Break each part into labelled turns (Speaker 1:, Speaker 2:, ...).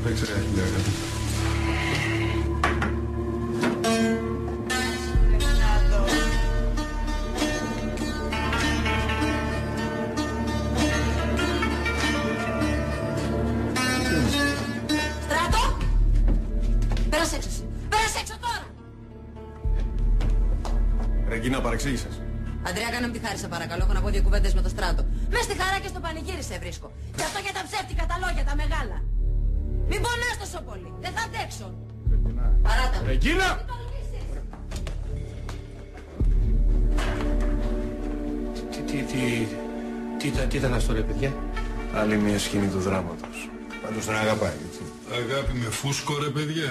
Speaker 1: Παίξε χιλιάρικα.
Speaker 2: Στράτο! Πέρασε έξω εσύ. Πέρασε έξω τώρα!
Speaker 1: Ρεγκίνα, παρεξήγησες.
Speaker 2: Αντρέα, κάνε μου τη χάρη, σε παρακαλώ. Έχω να πω δύο κουβέντες με το Στράτο. Μες στη χαρά και στο πανηγύρι σε βρίσκω. Και αυτό για τα ψεύτικα τα λόγια, τα μεγάλα. Μην πονάς τόσο πολύ. Δεν θα αντέξω.
Speaker 1: Ρεγκίνα.
Speaker 2: Παράτα μου.
Speaker 1: Ρεγκίνα!
Speaker 2: Μην τολμήσεις.
Speaker 3: Τι ήταν αυτό ρε παιδιά?
Speaker 1: Άλλη μια σκηνή του δράματος. Πάντως τον αγαπάει, έτσι.
Speaker 4: Αγάπη με φούσκο ρε παιδιά.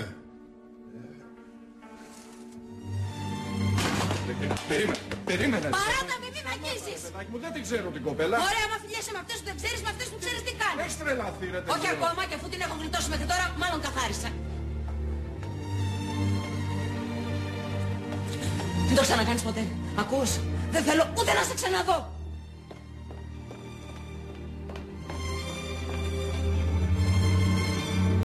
Speaker 1: Περίμενε.
Speaker 2: Παράτα με, μην με αγγίσεις.
Speaker 1: Παιδάκι μου, δεν την ξέρω την κοπέλα.
Speaker 2: Ωραία, άμα φιλιέσαι με αυτές που δεν ξέρεις, με αυτές που ξέρεις τι κάνεις.
Speaker 1: Έχεις τρελαθεί ρε
Speaker 2: Όχι ακόμα, και αφού την έχω γλιτώσει μέχρι τώρα, μάλλον καθάρισα. Μην το ξανακάνεις ποτέ. Ακούς, δεν θέλω ούτε να σε ξαναδώ.